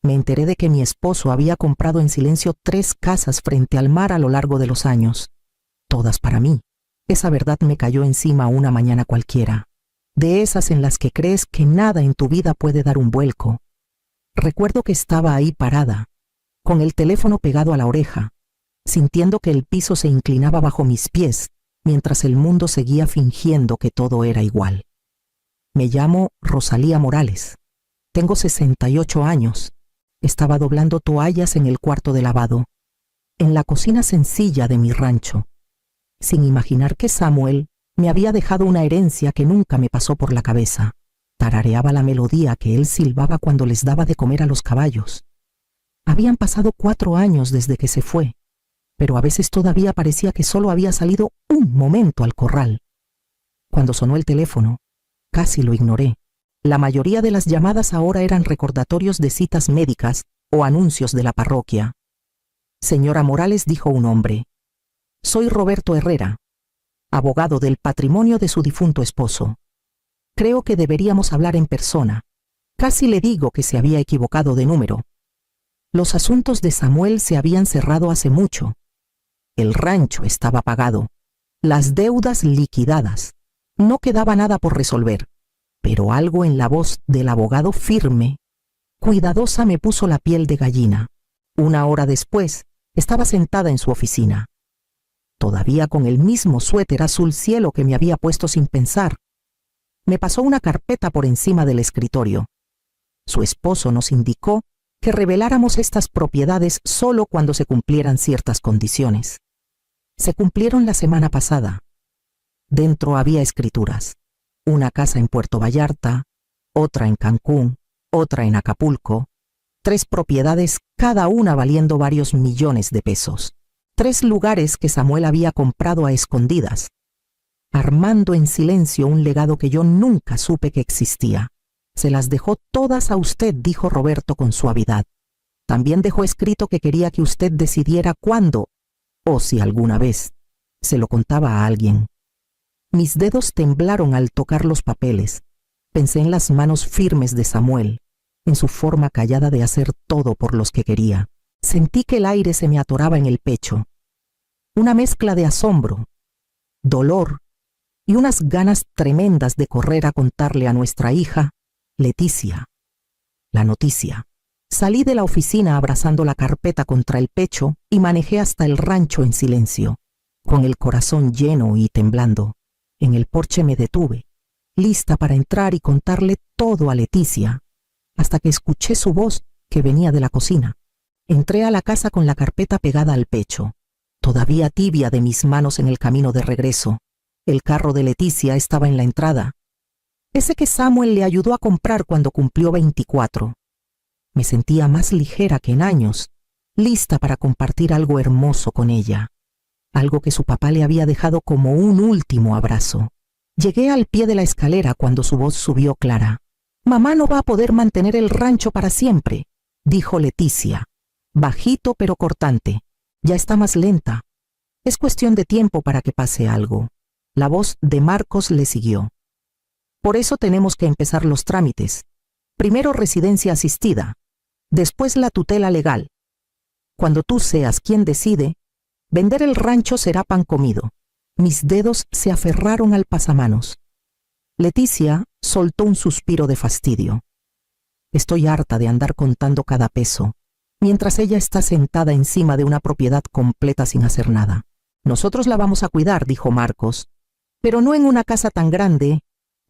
Me enteré de que mi esposo había comprado en silencio 3 casas frente al mar a lo largo de los años. Todas para mí. Esa verdad me cayó encima una mañana cualquiera. De esas en las que crees que nada en tu vida puede dar un vuelco. Recuerdo que estaba ahí parada, con el teléfono pegado a la oreja, sintiendo que el piso se inclinaba bajo mis pies, mientras el mundo seguía fingiendo que todo era igual. Me llamo Rosalía Morales. Tengo 68 años. Estaba doblando toallas en el cuarto de lavado, en la cocina sencilla de mi rancho, sin imaginar que Samuel me había dejado una herencia que nunca me pasó por la cabeza. Tarareaba la melodía que él silbaba cuando les daba de comer a los caballos. Habían pasado 4 años desde que se fue, pero a veces todavía parecía que solo había salido un momento al corral. Cuando sonó el teléfono, casi lo ignoré. La mayoría de las llamadas ahora eran recordatorios de citas médicas o anuncios de la parroquia. Señora Morales, dijo un hombre. Soy Roberto Herrera, abogado del patrimonio de su difunto esposo. Creo que deberíamos hablar en persona. Casi le digo que se había equivocado de número. Los asuntos de Samuel se habían cerrado hace mucho. El rancho estaba pagado, las deudas liquidadas. No quedaba nada por resolver. Pero algo en la voz del abogado firme, cuidadosa, me puso la piel de gallina. 1 hora después, estaba sentada en su oficina, todavía con el mismo suéter azul cielo que me había puesto sin pensar. Me pasó una carpeta por encima del escritorio. Su esposo nos indicó que reveláramos estas propiedades solo cuando se cumplieran ciertas condiciones. Se cumplieron la semana pasada. Dentro había escrituras. Una casa en Puerto Vallarta, otra en Cancún, otra en Acapulco, 3 propiedades, cada una valiendo varios millones de pesos. 3 lugares que Samuel había comprado a escondidas, armando en silencio un legado que yo nunca supe que existía. Se las dejó todas a usted, dijo Roberto con suavidad. También dejó escrito que quería que usted decidiera cuándo, o si alguna vez, se lo contaba a alguien. Mis dedos temblaron al tocar los papeles. Pensé en las manos firmes de Samuel, en su forma callada de hacer todo por los que quería. Sentí que el aire se me atoraba en el pecho. Una mezcla de asombro, dolor y unas ganas tremendas de correr a contarle a nuestra hija, Leticia, la noticia. Salí de la oficina abrazando la carpeta contra el pecho y manejé hasta el rancho en silencio, con el corazón lleno y temblando. En el porche me detuve, lista para entrar y contarle todo a Leticia, hasta que escuché su voz que venía de la cocina. Entré a la casa con la carpeta pegada al pecho, todavía tibia de mis manos en el camino de regreso. El carro de Leticia estaba en la entrada, ese que Samuel le ayudó a comprar cuando cumplió 24. Me sentía más ligera que en años, lista para compartir algo hermoso con ella. Algo que su papá le había dejado como un último abrazo. Llegué al pie de la escalera cuando su voz subió clara. «Mamá no va a poder mantener el rancho para siempre», dijo Leticia, bajito pero cortante. «Ya está más lenta. Es cuestión de tiempo para que pase algo». La voz de Marcos le siguió. «Por eso tenemos que empezar los trámites. Primero residencia asistida, después la tutela legal. Cuando tú seas quien decide, vender el rancho será pan comido». Mis dedos se aferraron al pasamanos. Leticia soltó un suspiro de fastidio. Estoy harta de andar contando cada peso, mientras ella está sentada encima de una propiedad completa sin hacer nada. Nosotros la vamos a cuidar, dijo Marcos, pero no en una casa tan grande.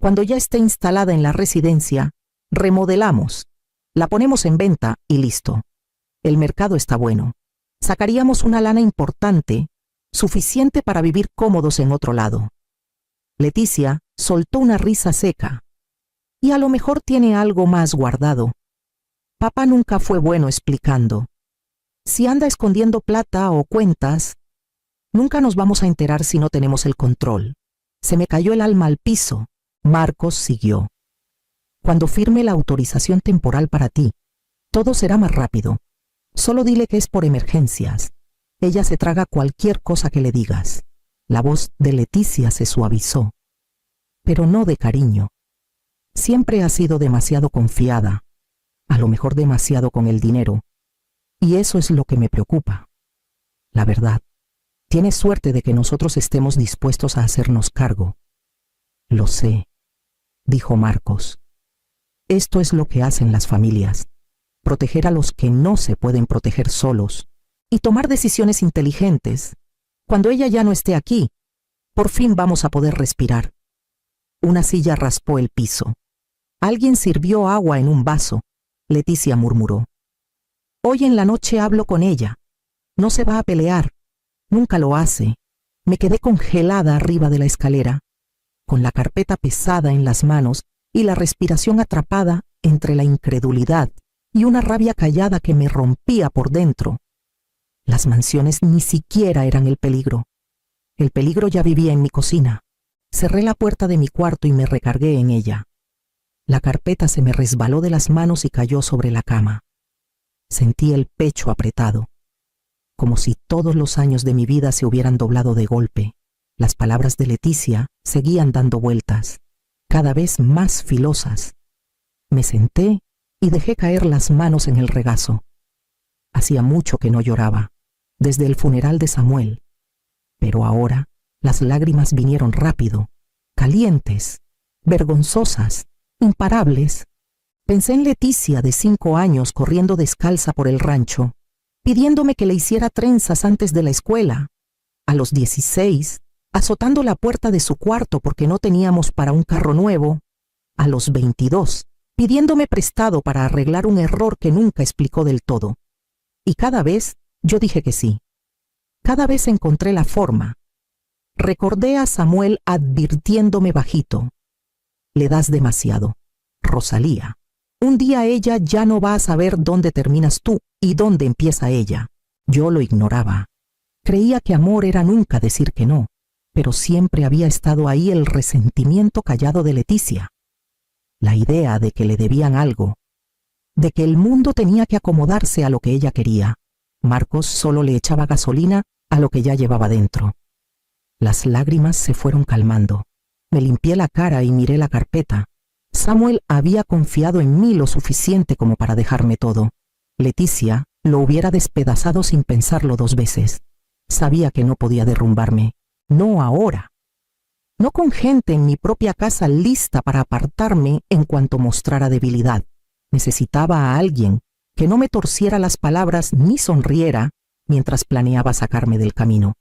Cuando ya esté instalada en la residencia, remodelamos, la ponemos en venta y listo. El mercado está bueno. Sacaríamos una lana importante, suficiente para vivir cómodos en otro lado. Leticia soltó una risa seca. Y a lo mejor tiene algo más guardado. Papá nunca fue bueno explicando. Si anda escondiendo plata o cuentas, nunca nos vamos a enterar si no tenemos el control. Se me cayó el alma al piso. Marcos siguió. Cuando firme la autorización temporal para ti, todo será más rápido. Solo dile que es por emergencias. Ella se traga cualquier cosa que le digas. La voz de Leticia se suavizó, pero no de cariño. Siempre ha sido demasiado confiada. a lo mejor demasiado con el dinero, y eso es lo que me preocupa. La verdad, tienes suerte de que nosotros estemos dispuestos a hacernos cargo. Lo sé, dijo Marcos. Esto es lo que hacen las familias, proteger a los que no se pueden proteger solos y tomar decisiones inteligentes. Cuando ella ya no esté aquí, por fin vamos a poder respirar. Una silla raspó el piso. Alguien sirvió agua en un vaso. Leticia murmuró. Hoy en la noche hablo con ella. No se va a pelear. Nunca lo hace. Me quedé congelada arriba de la escalera, con la carpeta pesada en las manos y la respiración atrapada entre la incredulidad y una rabia callada que me rompía por dentro. Las mansiones ni siquiera eran el peligro. El peligro ya vivía en mi cocina. Cerré la puerta de mi cuarto y me recargué en ella. La carpeta se me resbaló de las manos y cayó sobre la cama. Sentí el pecho apretado, como si todos los años de mi vida se hubieran doblado de golpe. Las palabras de Leticia seguían dando vueltas, cada vez más filosas. Me senté y dejé caer las manos en el regazo. Hacía mucho que no lloraba, desde el funeral de Samuel. Pero ahora las lágrimas vinieron rápido, calientes, vergonzosas, imparables. Pensé en Leticia de 5 años corriendo descalza por el rancho, pidiéndome que le hiciera trenzas antes de la escuela. A los 16, azotando la puerta de su cuarto porque no teníamos para un carro nuevo. A los 22, pidiéndome prestado para arreglar un error que nunca explicó del todo. Y cada vez yo dije que sí. Cada vez encontré la forma. Recordé a Samuel advirtiéndome bajito. Le das demasiado, Rosalía. Un día ella ya no va a saber dónde terminas tú y dónde empieza ella. Yo lo ignoraba. Creía que amor era nunca decir que no, pero siempre había estado ahí el resentimiento callado de Leticia. La idea de que le debían algo, de que el mundo tenía que acomodarse a lo que ella quería. Marcos solo le echaba gasolina a lo que ya llevaba dentro. Las lágrimas se fueron calmando. Me limpié la cara y miré la carpeta. Samuel había confiado en mí lo suficiente como para dejarme todo. Leticia lo hubiera despedazado sin pensarlo 2 veces. Sabía que no podía derrumbarme. No ahora. No con gente en mi propia casa lista para apartarme en cuanto mostrara debilidad. Necesitaba a alguien que no me torciera las palabras ni sonriera mientras planeaba sacarme del camino.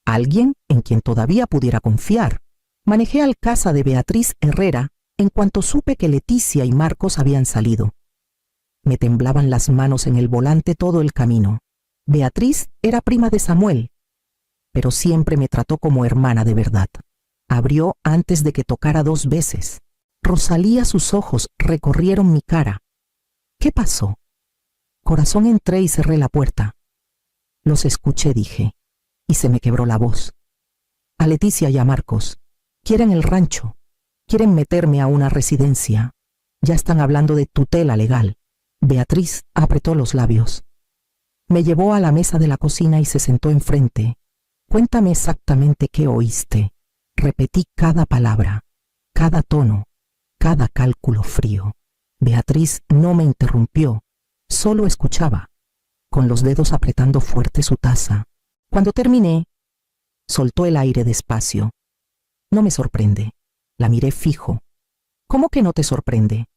Alguien en quien todavía pudiera confiar. Manejé al casa de Beatriz Herrera en cuanto supe que Leticia y Marcos habían salido. Me temblaban las manos en el volante todo el camino. Beatriz era prima de Samuel, pero siempre me trató como hermana de verdad. Abrió antes de que tocara 2 veces. Rosalía, sus ojos recorrieron mi cara. ¿Qué pasó? Corazón, entré y cerré la puerta. Los escuché, dije, y se me quebró la voz. A Leticia y a Marcos. Quieren el rancho. Quieren meterme a una residencia. Ya están hablando de tutela legal. Beatriz apretó los labios. Me llevó a la mesa de la cocina y se sentó enfrente. Cuéntame exactamente qué oíste. Repetí cada palabra, cada tono, cada cálculo frío. Beatriz no me interrumpió, solo escuchaba, con los dedos apretando fuerte su taza. Cuando terminé, soltó el aire despacio. No me sorprende. La miré fijo. ¿Cómo que no te sorprende?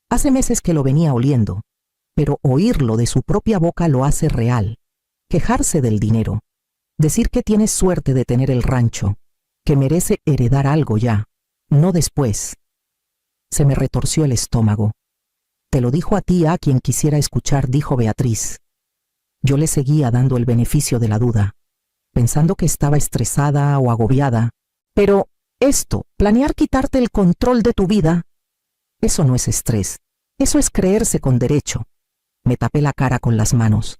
Hace meses que lo venía oliendo, pero oírlo de su propia boca lo hace real. Quejarse del dinero, decir que tienes suerte de tener el rancho, que merece heredar algo ya, no después. Se me retorció el estómago. Te lo dijo a ti, a quien quisiera escuchar, dijo Beatriz. Yo le seguía dando el beneficio de la duda, pensando que estaba estresada o agobiada. Pero esto, planear quitarte el control de tu vida, eso no es estrés, eso es creerse con derecho. Me tapé la cara con las manos.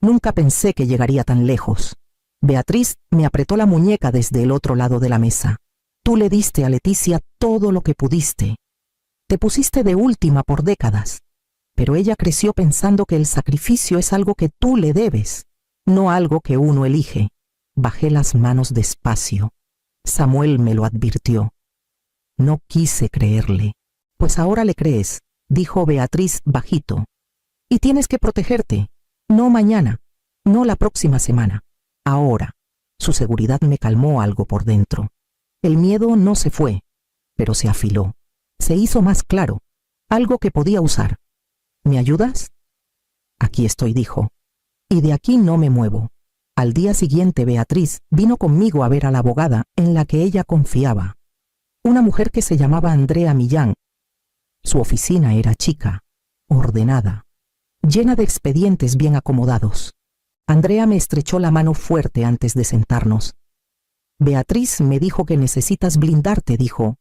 Nunca pensé que llegaría tan lejos. Beatriz me apretó la muñeca desde el otro lado de la mesa. Tú le diste a Leticia todo lo que pudiste. Te pusiste de última por décadas, pero ella creció pensando que el sacrificio es algo que tú le debes, no algo que uno elige. Bajé las manos despacio. Samuel me lo advirtió. No quise creerle. Pues ahora le crees, dijo Beatriz bajito. Y tienes que protegerte. No mañana, no la próxima semana. Ahora. Su seguridad me calmó algo por dentro. El miedo no se fue, pero se afiló. Se hizo más claro. Algo que podía usar. ¿Me ayudas? Aquí estoy, dijo. Y de aquí no me muevo. Al día siguiente, Beatriz vino conmigo a ver a la abogada en la que ella confiaba. Una mujer que se llamaba Andrea Millán. Su oficina era chica, ordenada, llena de expedientes bien acomodados. Andrea me estrechó la mano fuerte antes de sentarnos. Beatriz me dijo que necesitas blindarte, dijo.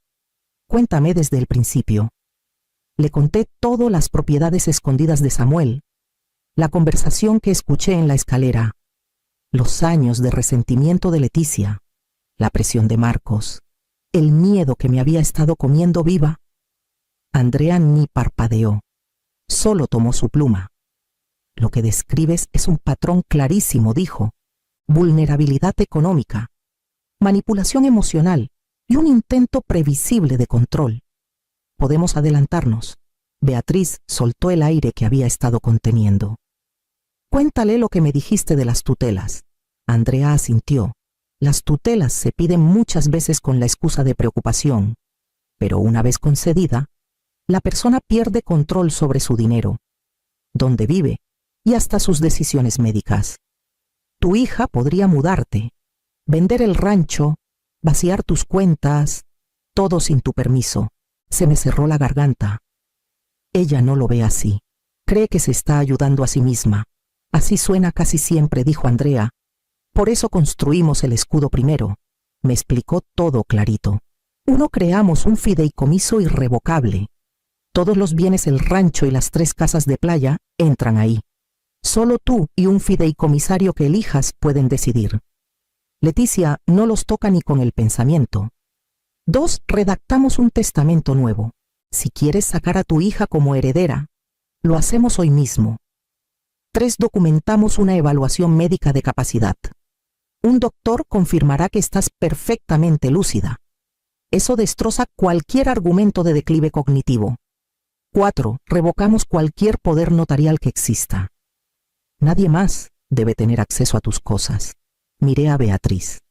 Cuéntame desde el principio. Le conté todas las propiedades escondidas de Samuel, la conversación que escuché en la escalera, los años de resentimiento de Leticia, la presión de Marcos, el miedo que me había estado comiendo viva. Andrea ni parpadeó, solo tomó su pluma. Lo que describes es un patrón clarísimo, dijo. Vulnerabilidad económica, manipulación emocional y un intento previsible de control. Podemos adelantarnos. Beatriz soltó el aire que había estado conteniendo. Cuéntale lo que me dijiste de las tutelas. Andrea asintió. Las tutelas se piden muchas veces con la excusa de preocupación, pero una vez concedida, la persona pierde control sobre su dinero, dónde vive y hasta sus decisiones médicas. Tu hija podría mudarte, vender el rancho, vaciar tus cuentas, todo sin tu permiso. Se me cerró la garganta. Ella no lo ve así. Cree que se está ayudando a sí misma. Así suena casi siempre, dijo Andrea. Por eso construimos el escudo primero. Me explicó todo clarito. Uno, creamos un fideicomiso irrevocable. Todos los bienes, el rancho y las 3 casas de playa entran ahí. Solo tú y un fideicomisario que elijas pueden decidir. Leticia no los toca ni con el pensamiento. 2, redactamos un testamento nuevo. Si quieres sacar a tu hija como heredera, lo hacemos hoy mismo. 3, documentamos una evaluación médica de capacidad. Un doctor confirmará que estás perfectamente lúcida. Eso destroza cualquier argumento de declive cognitivo. 4, revocamos cualquier poder notarial que exista. Nadie más debe tener acceso a tus cosas. Miré a Beatriz.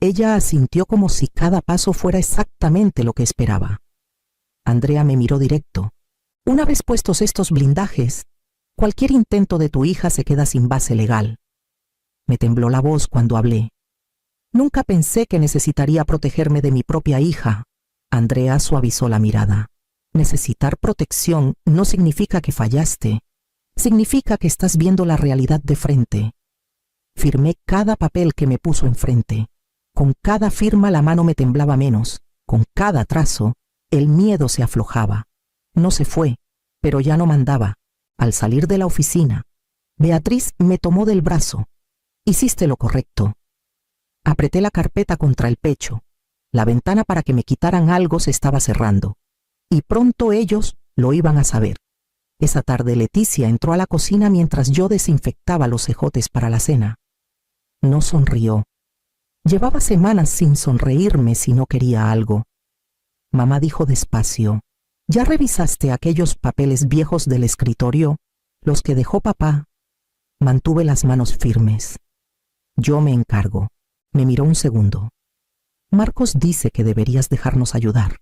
Ella asintió como si cada paso fuera exactamente lo que esperaba. Andrea me miró directo. Una vez puestos estos blindajes, cualquier intento de tu hija se queda sin base legal. Me tembló la voz cuando hablé. Nunca pensé que necesitaría protegerme de mi propia hija. Andrea suavizó la mirada. Necesitar protección no significa que fallaste. Significa que estás viendo la realidad de frente. Firmé cada papel que me puso enfrente. Con cada firma la mano me temblaba menos. Con cada trazo, el miedo se aflojaba. No se fue, pero ya no mandaba. Al salir de la oficina, Beatriz me tomó del brazo. Hiciste lo correcto. Apreté la carpeta contra el pecho. La ventana para que me quitaran algo se estaba cerrando. Y pronto ellos lo iban a saber. Esa tarde Leticia entró a la cocina mientras yo desinfectaba los cejotes para la cena. No sonrió. Llevaba semanas sin sonreírme si no quería algo. Mamá dijo despacio: ¿ya revisaste aquellos papeles viejos del escritorio? Los que dejó papá. Mantuve las manos firmes. Yo me encargo. Me miró un segundo. Marcos dice que deberías dejarnos ayudar.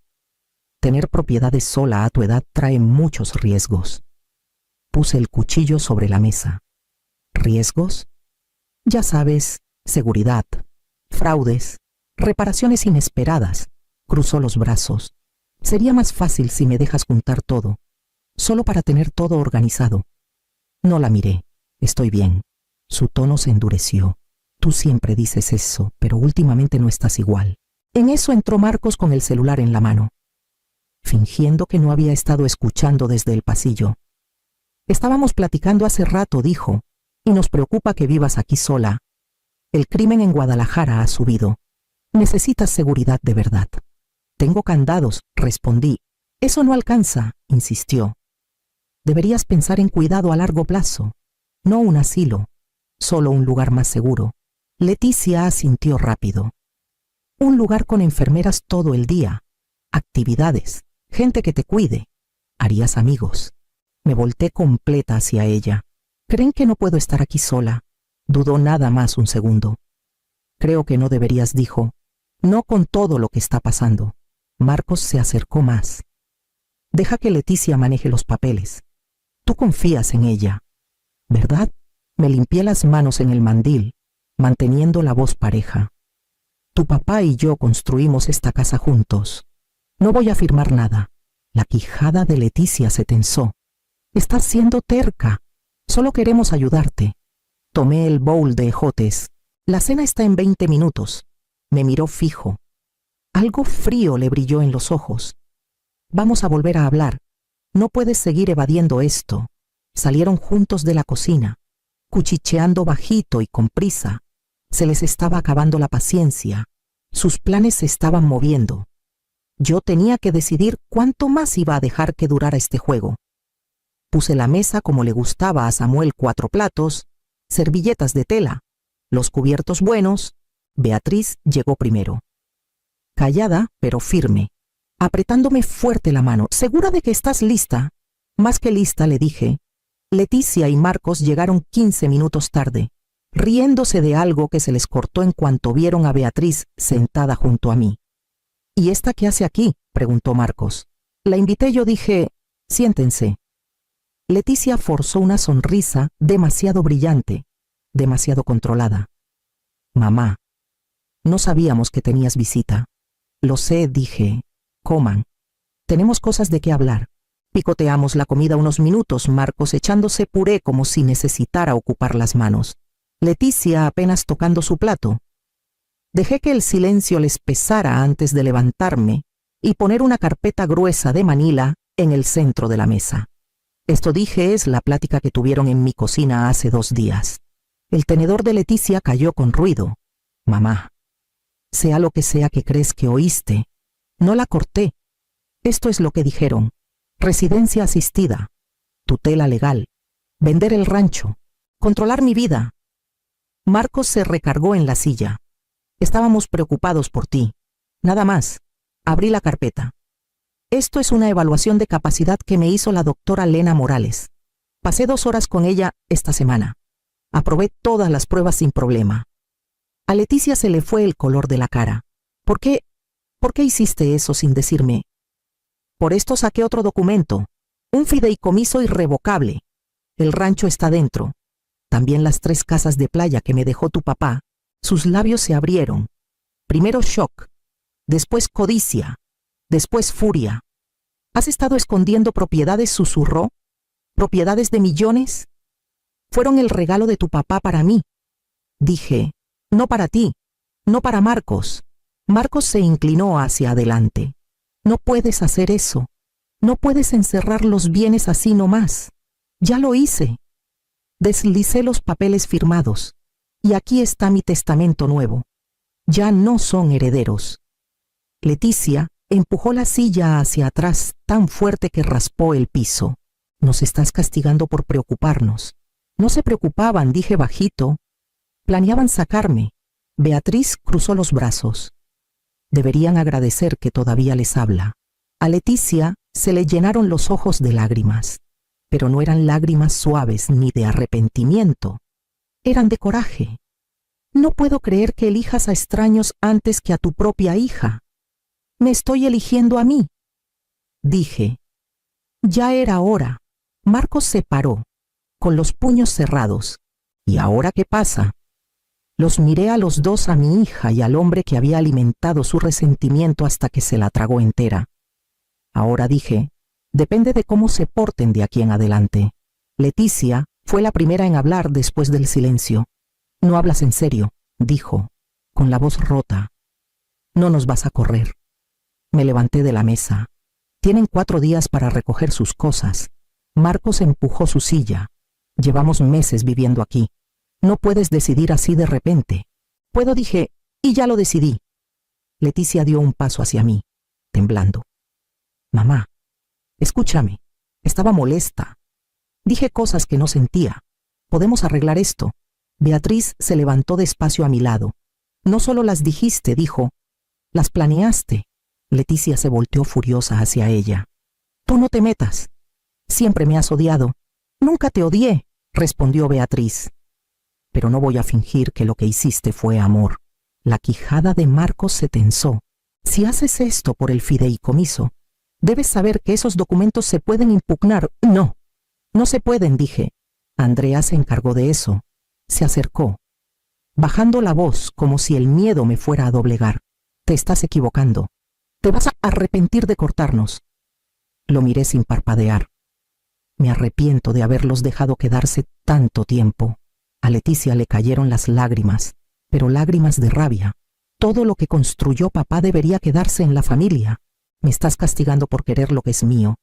Tener propiedades sola a tu edad trae muchos riesgos. Puse el cuchillo sobre la mesa. ¿Riesgos? Ya sabes, seguridad, fraudes, reparaciones inesperadas. Cruzó los brazos. Sería más fácil si me dejas juntar todo, solo para tener todo organizado. No la miré. Estoy bien. Su tono se endureció. Tú siempre dices eso, pero últimamente no estás igual. En eso entró Marcos con el celular en la mano, fingiendo que no había estado escuchando desde el pasillo. Estábamos platicando hace rato, dijo, y nos preocupa que vivas aquí sola. El crimen en Guadalajara ha subido. Necesitas seguridad de verdad. Tengo candados, respondí. Eso no alcanza, insistió. Deberías pensar en cuidado a largo plazo, no un asilo, solo un lugar más seguro. Leticia asintió rápido. Un lugar con enfermeras todo el día, actividades, gente que te cuide. Harías amigos. Me volteé completa hacia ella. ¿Creen que no puedo estar aquí sola? Dudó nada más un segundo. Creo que no deberías, dijo. No con todo lo que está pasando. Marcos se acercó más. Deja que Leticia maneje los papeles. Tú confías en ella, ¿verdad? Me limpié las manos en el mandil, manteniendo la voz pareja. Tu papá y yo construimos esta casa juntos. No voy a firmar nada. La quijada de Leticia se tensó. Estás siendo terca. Solo queremos ayudarte. Tomé el bowl de ejotes. La cena está en 20 minutos. Me miró fijo. Algo frío le brilló en los ojos. Vamos a volver a hablar. No puedes seguir evadiendo esto. Salieron juntos de la cocina, cuchicheando bajito y con prisa. Se les estaba acabando la paciencia. Sus planes se estaban moviendo. Yo tenía que decidir cuánto más iba a dejar que durara este juego. Puse la mesa como le gustaba a Samuel: 4 platos, servilletas de tela, los cubiertos buenos. Beatriz llegó primero. Callada, pero firme, apretándome fuerte la mano. ¿Segura de que estás lista? Más que lista, le dije. Leticia y Marcos llegaron 15 minutos tarde, riéndose de algo que se les cortó en cuanto vieron a Beatriz sentada junto a mí. ¿Y esta qué hace aquí?, preguntó Marcos. La invité, yo dije, siéntense. Leticia forzó una sonrisa demasiado brillante, demasiado controlada. Mamá, no sabíamos que tenías visita. Lo sé, dije. Coman. Tenemos cosas de qué hablar. Picoteamos la comida unos minutos, Marcos echándose puré como si necesitara ocupar las manos. Leticia apenas tocando su plato. Dejé que el silencio les pesara antes de levantarme y poner una carpeta gruesa de manila en el centro de la mesa. Esto, dije, es la plática que tuvieron en mi cocina hace 2 días. El tenedor de Leticia cayó con ruido. Mamá, sea lo que sea que crees que oíste, no la corté. Esto es lo que dijeron. Residencia asistida, tutela legal, vender el rancho, controlar mi vida. Marcos se recargó en la silla. Estábamos preocupados por ti. Nada más. Abrí la carpeta. Esto es una evaluación de capacidad que me hizo la doctora Lena Morales. Pasé 2 horas con ella esta semana. Aprobé todas las pruebas sin problema. A Leticia se le fue el color de la cara. ¿Por qué hiciste eso sin decirme? Por esto saqué otro documento, un fideicomiso irrevocable. El rancho está dentro. También las 3 casas de playa que me dejó tu papá. Sus labios se abrieron. Primero shock, después codicia, después furia. ¿Has estado escondiendo propiedades?, susurró. ¿Propiedades de millones? Fueron el regalo de tu papá para mí. Dije, no para ti, no para Marcos. Marcos se inclinó hacia adelante. No puedes hacer eso. No puedes encerrar los bienes así nomás. Ya lo hice. Deslicé los papeles firmados. Y aquí está mi testamento nuevo. Ya no son herederos. Leticia empujó la silla hacia atrás tan fuerte que raspó el piso. Nos estás castigando por preocuparnos. No se preocupaban, dije bajito. Planeaban sacarme. Beatriz cruzó los brazos. Deberían agradecer que todavía les habla. A Leticia se le llenaron los ojos de lágrimas, pero no eran lágrimas suaves ni de arrepentimiento. Eran de coraje. No puedo creer que elijas a extraños antes que a tu propia hija. Me estoy eligiendo a mí. Dije. Ya era hora. Marcos se paró, con los puños cerrados. ¿Y ahora qué pasa? Los miré a los dos, a mi hija y al hombre que había alimentado su resentimiento hasta que se la tragó entera. Ahora, dije, depende de cómo se porten de aquí en adelante. Leticia fue la primera en hablar después del silencio. No hablas en serio, dijo, con la voz rota. No nos vas a correr. Me levanté de la mesa. Tienen 4 días para recoger sus cosas. Marcos empujó su silla. Llevamos meses viviendo aquí. No puedes decidir así de repente. Puedo, dije, y ya lo decidí. Leticia dio un paso hacia mí, temblando. Mamá, escúchame. Estaba molesta. Dije cosas que no sentía. Podemos arreglar esto. Beatriz se levantó despacio a mi lado. No solo las dijiste, dijo, las planeaste. Leticia se volteó furiosa hacia ella. Tú no te metas. Siempre me has odiado. Nunca te odié, respondió Beatriz. Pero no voy a fingir que lo que hiciste fue amor. La quijada de Marcos se tensó. Si haces esto por el fideicomiso, debes saber que esos documentos se pueden impugnar. No, no se pueden, dije. Andrea se encargó de eso. Se acercó, bajando la voz como si el miedo me fuera a doblegar. Te estás equivocando. Te vas a arrepentir de cortarnos. Lo miré sin parpadear. Me arrepiento de haberlos dejado quedarse tanto tiempo. A Leticia le cayeron las lágrimas, pero lágrimas de rabia. Todo lo que construyó papá debería quedarse en la familia. Me estás castigando por querer lo que es mío.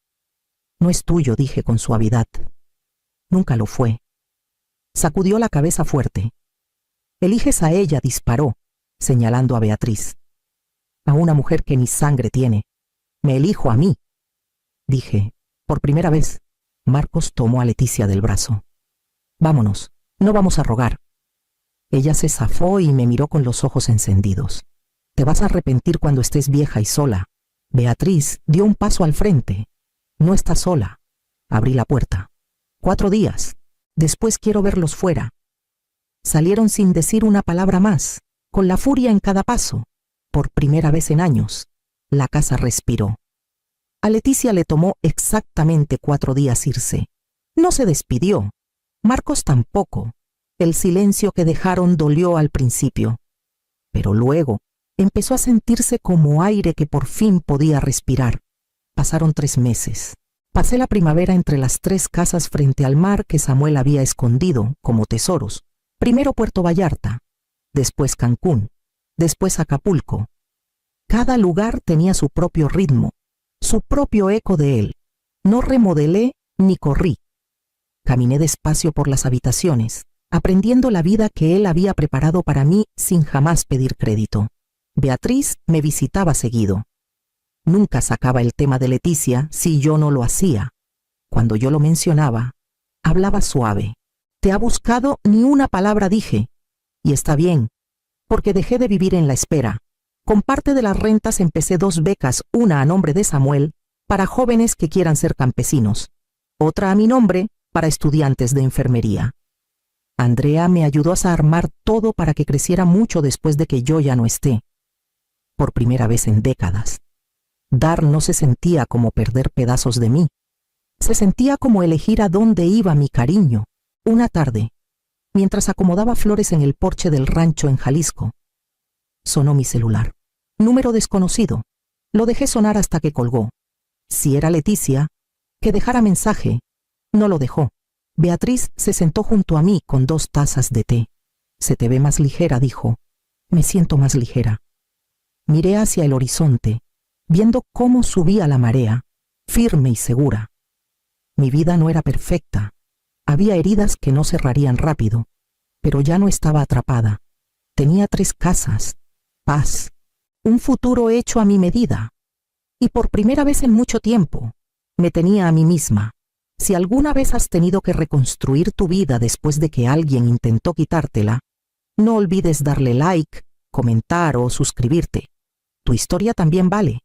No es tuyo, dije con suavidad. Nunca lo fue. Sacudió la cabeza fuerte. Eliges a ella, disparó, señalando a Beatriz. A una mujer que ni sangre tiene. Me elijo a mí. Dije, por primera vez. Marcos tomó a Leticia del brazo. Vámonos, no vamos a rogar. Ella se zafó y me miró con los ojos encendidos. Te vas a arrepentir cuando estés vieja y sola. Beatriz dio un paso al frente. No estás sola. Abrí la puerta. 4 días. Después quiero verlos fuera. Salieron sin decir una palabra más, con la furia en cada paso. Por primera vez en años, la casa respiró. A Leticia le tomó exactamente 4 días irse. No se despidió. Marcos tampoco. El silencio que dejaron dolió al principio. Pero luego empezó a sentirse como aire que por fin podía respirar. Pasaron 3 meses. Pasé la primavera entre las 3 casas frente al mar que Samuel había escondido como tesoros. Primero Puerto Vallarta, después Cancún, después Acapulco. Cada lugar tenía su propio ritmo, su propio eco de él. No remodelé ni corrí. Caminé despacio por las habitaciones, aprendiendo la vida que él había preparado para mí sin jamás pedir crédito. Beatriz me visitaba seguido. Nunca sacaba el tema de Leticia si yo no lo hacía. Cuando yo lo mencionaba, hablaba suave. Te ha buscado, ni una palabra dije. Y está bien, porque dejé de vivir en la espera. Con parte de las rentas empecé 2 becas, una a nombre de Samuel, para jóvenes que quieran ser campesinos, otra a mi nombre, para estudiantes de enfermería. Andrea me ayudó a armar todo para que creciera mucho después de que yo ya no esté. Por primera vez en décadas. Dar no se sentía como perder pedazos de mí. Se sentía como elegir a dónde iba mi cariño. Una tarde, mientras acomodaba flores en el porche del rancho en Jalisco, sonó mi celular. Número desconocido. Lo dejé sonar hasta que colgó. Si era Leticia, que dejara mensaje. No lo dejó. Beatriz se sentó junto a mí con 2 tazas de té. Se te ve más ligera, dijo. Me siento más ligera. Miré hacia el horizonte, viendo cómo subía la marea, firme y segura. Mi vida no era perfecta. Había heridas que no cerrarían rápido, pero ya no estaba atrapada. Tenía 3 casas, paz, un futuro hecho a mi medida. Y por primera vez en mucho tiempo, me tenía a mí misma. Si alguna vez has tenido que reconstruir tu vida después de que alguien intentó quitártela, no olvides darle like, comentar o suscribirte. Tu historia también vale.